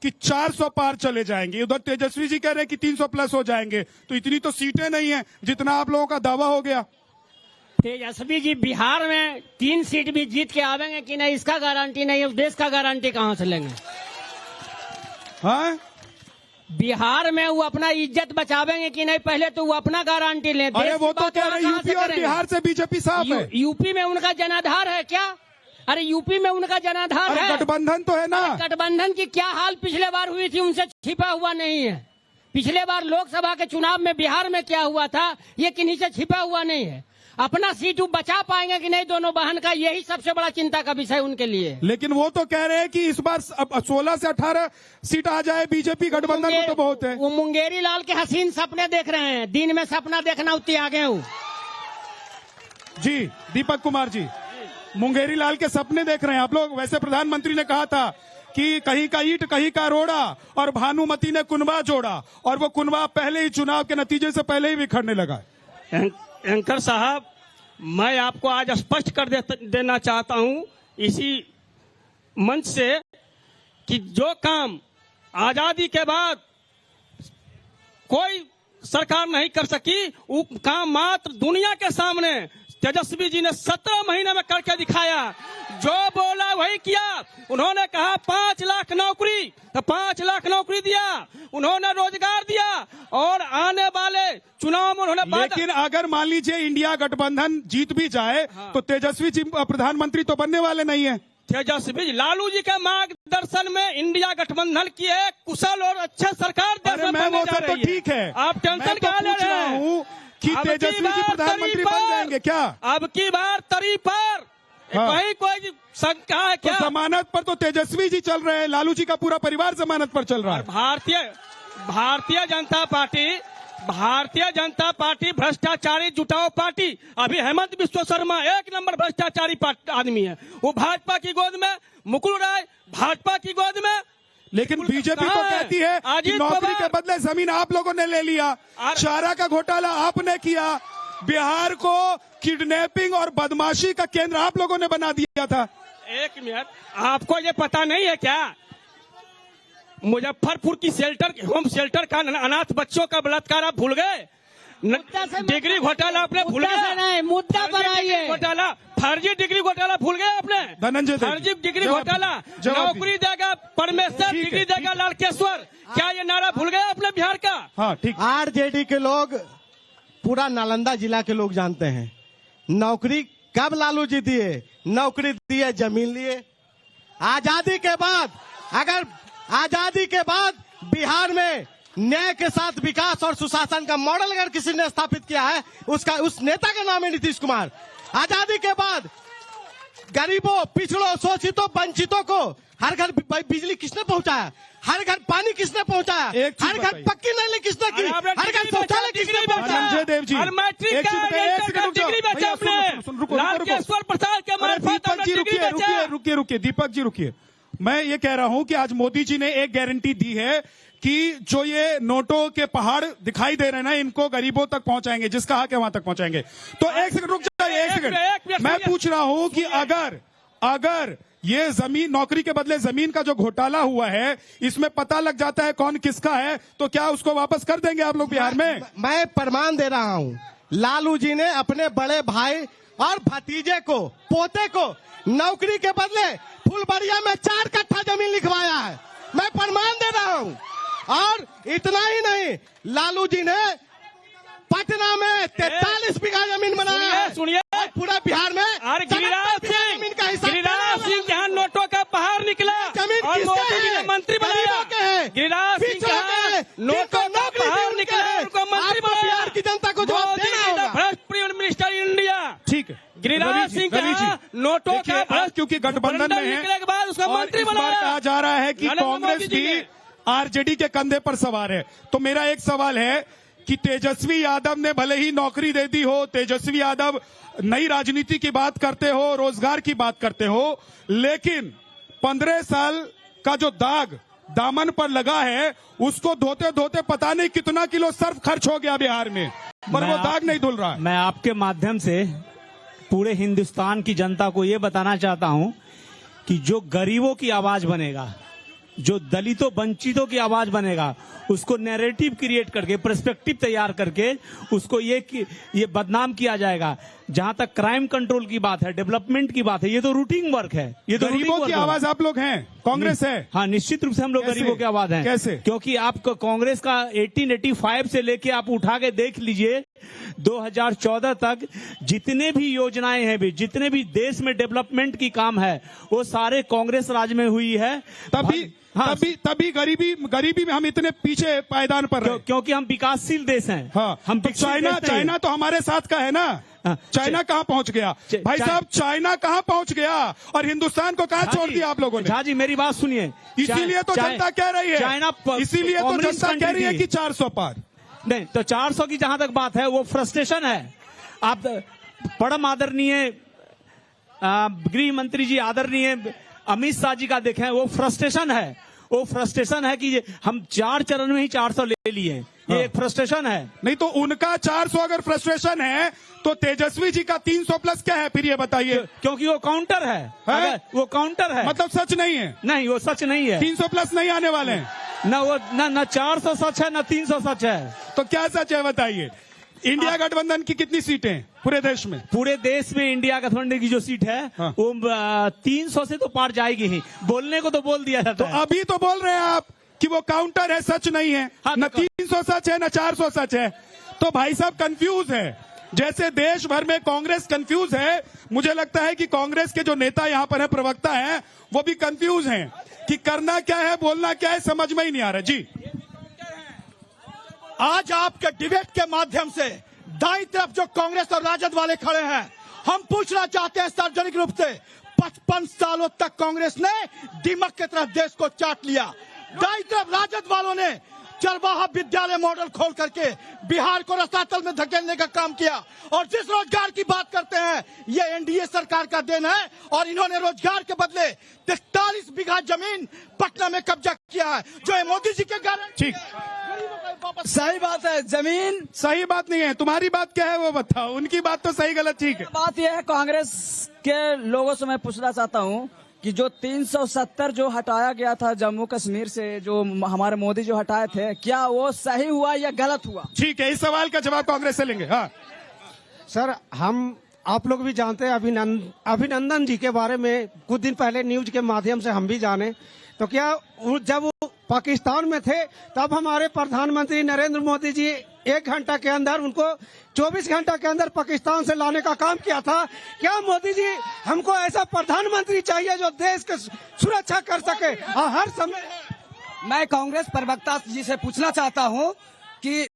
कि 400 पार चले जाएंगे, उधर तेजस्वी जी कह रहे हैं कि 300 प्लस हो जाएंगे। तो इतनी तो सीटें नहीं है जितना आप लोगों का दावा हो गया। तेजस्वी जी बिहार में 3 सीट भी जीत के आवेंगे कि नहीं, इसका गारंटी नहीं है। उस देश का गारंटी कहां से लेंगे? हाँ, बिहार में वो अपना इज्जत बचावेंगे कि नहीं, पहले तो वो अपना गारंटी लें। अरे वो तो कह रहे यूपी और बिहार से बीजेपी साफ है। यूपी में उनका जनाधार है क्या? अरे यूपी में उनका जनाधार है, गठबंधन तो है ना। गठबंधन की क्या हाल पिछले बार हुई थी, उनसे छिपा हुआ नहीं है। पिछले बार लोकसभा के चुनाव में बिहार में क्या हुआ था, ये किन्हीं से छिपा हुआ नहीं है। अपना सीट बचा पाएंगे कि नहीं दोनों बहन का, यही सबसे बड़ा चिंता का विषय उनके लिए। लेकिन वो तो कह रहे हैं कि इस बार 16 से 18 सीट आ जाए बीजेपी, गठबंधन को तो बहुत है। वो मुंगेरी लाल के हसीन सपने देख रहे हैं, दिन में सपना देखना उतनी आगे हूँ। जी दीपक कुमार जी, मुंगेरी लाल के सपने देख रहे हैं आप लोग। वैसे प्रधानमंत्री ने कहा था कि कहीं का ईंट कहीं का रोड़ा, और भानुमति ने कुनबा जोड़ा, और वो कुनबा पहले ही चुनाव के नतीजे से पहले ही बिखरने लगा। एंकर साहब, मैं आपको आज स्पष्ट कर देना चाहता हूं इसी मंच से कि जो काम आजादी के बाद कोई सरकार नहीं कर सकी, वो काम मात्र दुनिया के सामने तेजस्वी जी ने 17 महीने में करके दिखाया। जो बोला वही किया। उन्होंने कहा 5 लाख नौकरी, तो 5 लाख नौकरी दिया, उन्होंने रोजगार दिया, और आने वाले चुनाव में उन्होंने। लेकिन अगर मान लीजिए इंडिया गठबंधन जीत भी जाए, हाँ, तो तेजस्वी जी प्रधानमंत्री तो बनने वाले नहीं है। तेजस्वी जी, लालू जी के मार्गदर्शन में इंडिया गठबंधन की एक कुशल और अच्छे सरकार देश में बनने जा रही है। ठीक है, आप टेंशन कहाँ ले रहे हैं कि तेजस्वी जी प्रधानमंत्री बन जाएंगे क्या? अब की बार तरी पर कहीं कोई शंका है क्या? तो जमानत पर तो तेजस्वी जी चल रहे हैं, लालू जी का पूरा परिवार जमानत पर चल रहा है। भारतीय जनता पार्टी भ्रष्टाचारी जुटाओ पार्टी। अभी हेमंत बिस्वा शर्मा 1 नंबर भ्रष्टाचारी आदमी है। वो भाजपा की गोद में, मुकुल राय भाजपा की गोद में। लेकिन बीजेपी तो कहती है कि नौकरी के बदले जमीन आप लोगों ने ले लिया, चारा का घोटाला आपने किया, बिहार को किडनैपिंग और बदमाशी का केंद्र आप लोगों ने बना दिया था। 1 मिनट, आपको ये पता नहीं है क्या? मुजफ्फरपुर की होम शेल्टर का अनाथ बच्चों का बलात्कार आप भूल गए? डिग्री घोटाला आपने भूल गए? मुद्दा पर आइए। घोटाला, फर्जी डिग्री घोटाला भूल गए आपने? धनंजय, फर्जी डिग्री घोटाला, नौकरी देगा परमेश्वर, डिग्री देगा लालकेश्वर, क्या ये नारा भूल गए आपने बिहार का? हाँ ठीक। आरजेडी के लोग, पूरा नालंदा जिला के लोग जानते हैं नौकरी कब लालू जी दिए। नौकरी दिए, जमीन लिए। आजादी के बाद, अगर आजादी के बाद बिहार में न्याय के साथ विकास और सुशासन का मॉडल अगर किसी ने स्थापित किया है, उस नेता का नाम है नीतीश कुमार। आजादी के बाद गरीबों, पिछड़ों, शोषितों, वंचितों को हर घर बिजली किसने पहुंचाया? हर घर पानी किसने पहुंचाया? हर घर पक्की नाली किसने की? हर घर शौचालय किसने पहुंचाया? देव जी, लालकेश्वर प्रसाद के रुकिए दीपक जी, रुकिए। मैं ये कह रहा हूं कि आज मोदी जी ने एक गारंटी दी है कि जो ये नोटों के पहाड़ दिखाई दे रहे हैं ना, इनको गरीबों तक पहुंचाएंगे, जिसका हक है वहां तक पहुंचाएंगे। तो 1 सेकंड रुक जाइए, 1 सेकंड। मैं पूछ रहा हूं कि अगर ये जमीन, नौकरी के बदले जमीन का जो घोटाला हुआ है, इसमें पता लग जाता है कौन किसका है, तो क्या उसको वापस कर देंगे आप लोग बिहार में? मैं प्रमाण दे रहा हूं, लालू जी ने अपने बड़े भाई और भतीजे को, पोते को नौकरी के बदले फुलबरिया में 4 कट्ठा जमीन लिखवाया है। मैं प्रमाण दे रहा हूं। और इतना ही नहीं, लालू जी ने पटना में 43 बीघा जमीन बनाया है। सुनिए, पूरा बिहार में जमीन का हिस्सा, गिरिराज सिंह जहां नोटों का पहाड़ निकला और मोदी जी ने मंत्री बनाया। गिरिराज सिंह जहां नोटों का पहाड़ निकला, उनको मंत्री बनाया। बिहार की जनता को जवाब देना होगा। फर्स्ट प्राइम मिनिस्टर इंडिया, ठीक है। गिरिराज सिंह का नोटों का, क्योंकि गठबंधन में है, के बाद उसका मंत्री बनाया। कहा जा रहा है कि कांग्रेस भी आरजेडी के कंधे पर सवार है। तो मेरा एक सवाल है कि तेजस्वी यादव ने भले ही नौकरी दे दी हो, तेजस्वी यादव नई राजनीति की बात करते हो, रोजगार की बात करते हो, लेकिन 15 साल का जो दाग दामन पर लगा है, उसको धोते धोते पता नहीं कितना किलो सर्फ खर्च हो गया बिहार में, पर वो दाग नहीं धुल रहा है। मैं आपके माध्यम से पूरे हिंदुस्तान की जनता को ये बताना चाहता हूं कि जो गरीबों की आवाज बनेगा, जो दलितों वंचितों की आवाज बनेगा, उसको नैरेटिव क्रिएट करके, पर्सपेक्टिव तैयार करके उसको ये बदनाम किया जाएगा। जहां तक क्राइम कंट्रोल की बात है, डेवलपमेंट की बात है, ये तो रूटीन वर्क है। ये तो गरीबों की आवाज आप लोग हैं, कांग्रेस है। हाँ, निश्चित रूप से हम लोग कैसे? गरीबों की आवाज हैं। कैसे? क्योंकि आपको कांग्रेस का 1885 से लेके आप उठा के देख लीजिए 2014 तक जितने भी योजनाएं हैं, भी जितने भी देश में डेवलपमेंट की काम है, वो सारे कांग्रेस राज में हुई है। हाँ, तभी गरीबी में हम इतने पीछे पायदान पर रहे। क्योंकि हम विकासशील देश हैं। हाँ, हम तो चाइना तो हमारे साथ का है ना। चाइना कहाँ पहुंच गया भाई साहब? चाइना कहाँ पहुंच गया और हिंदुस्तान को कहाँ छोड़ दिया आप लोगों ने? झा जी, मेरी बात सुनिए। इसीलिए तो जनता कह रही है, चाइना इसीलिए तो जनता कह रही है कि 400 पार। नहीं तो 400 की जहां तक बात है, वो फ्रस्ट्रेशन है। आप परम आदरणीय गृह मंत्री जी, आदरणीय अमित शाह जी का देखें, वो फ्रस्ट्रेशन है। वो फ्रस्ट्रेशन है कि हम 4 चरण में ही 400 ले लिए। ये एक फ्रस्ट्रेशन है। नहीं तो उनका 400 अगर फ्रस्ट्रेशन है तो तेजस्वी जी का 300 प्लस क्या है फिर ये बताइए? क्योंकि वो काउंटर है। वो काउंटर है, मतलब सच नहीं है। नहीं, वो सच नहीं है। 300 प्लस नहीं आने वाले हैं। ना 400 सच है, ना 300 सच है। तो क्या सच है बताइए? इंडिया गठबंधन की कितनी सीटें हैं पूरे देश में? पूरे देश में इंडिया गठबंधन की जो सीट है, हाँ। वो 300 से तो पार जाएगी ही। बोलने को तो बोल दिया जाता तो है। अभी तो बोल रहे हैं आप कि वो काउंटर है, सच नहीं है। हाँ, न 300 सच है, न 400 सच है। तो भाई साहब कंफ्यूज है। जैसे देश भर में कांग्रेस कंफ्यूज है, मुझे लगता है कि कांग्रेस के जो नेता यहाँ पर है, प्रवक्ता हैं, वो भी कंफ्यूज हैं कि करना क्या है, बोलना क्या है, समझ में ही नहीं आ रहा। जी, आज आपके डिबेट के माध्यम से दाईं तरफ जो कांग्रेस और राजद वाले खड़े हैं, हम पूछना चाहते हैं सार्वजनिक रूप से, 55 सालों तक कांग्रेस ने दीमक की तरह देश को चाट लिया। दाईं तरफ राजद वालों ने चरवाहा विद्यालय मॉडल खोल करके बिहार को रसातल में धकेलने का काम किया। और जिस रोजगार की बात करते हैं, ये एनडीए सरकार का देन है। और इन्होंने रोजगार के बदले 43 बीघा जमीन पटना में कब्जा किया है, जो है मोदी जी के गारंटी। ठीक, सही बात है। जमीन सही बात नहीं है। तुम्हारी बात क्या है वो बताओ। उनकी बात तो सही गलत ठीक है। बात यह है, कांग्रेस के लोगों से मैं पूछना चाहता हूँ कि जो 370 जो हटाया गया था जम्मू कश्मीर से, जो हमारे मोदी जो हटाए थे, क्या वो सही हुआ या गलत हुआ? ठीक है, इस सवाल का जवाब कांग्रेस से लेंगे। हाँ सर, आप लोग भी जानते हैं, अभिनंदन जी के बारे में कुछ दिन पहले न्यूज के माध्यम से हम भी जाने। तो क्या जब वो पाकिस्तान में थे, तब हमारे प्रधानमंत्री नरेंद्र मोदी जी 1 घंटा के अंदर उनको 24 घंटा के अंदर पाकिस्तान से लाने का काम किया था। क्या मोदी जी, हमको ऐसा प्रधानमंत्री चाहिए जो देश की सुरक्षा कर सके और हर समय। मैं कांग्रेस प्रवक्ता जी से पूछना चाहता हूं कि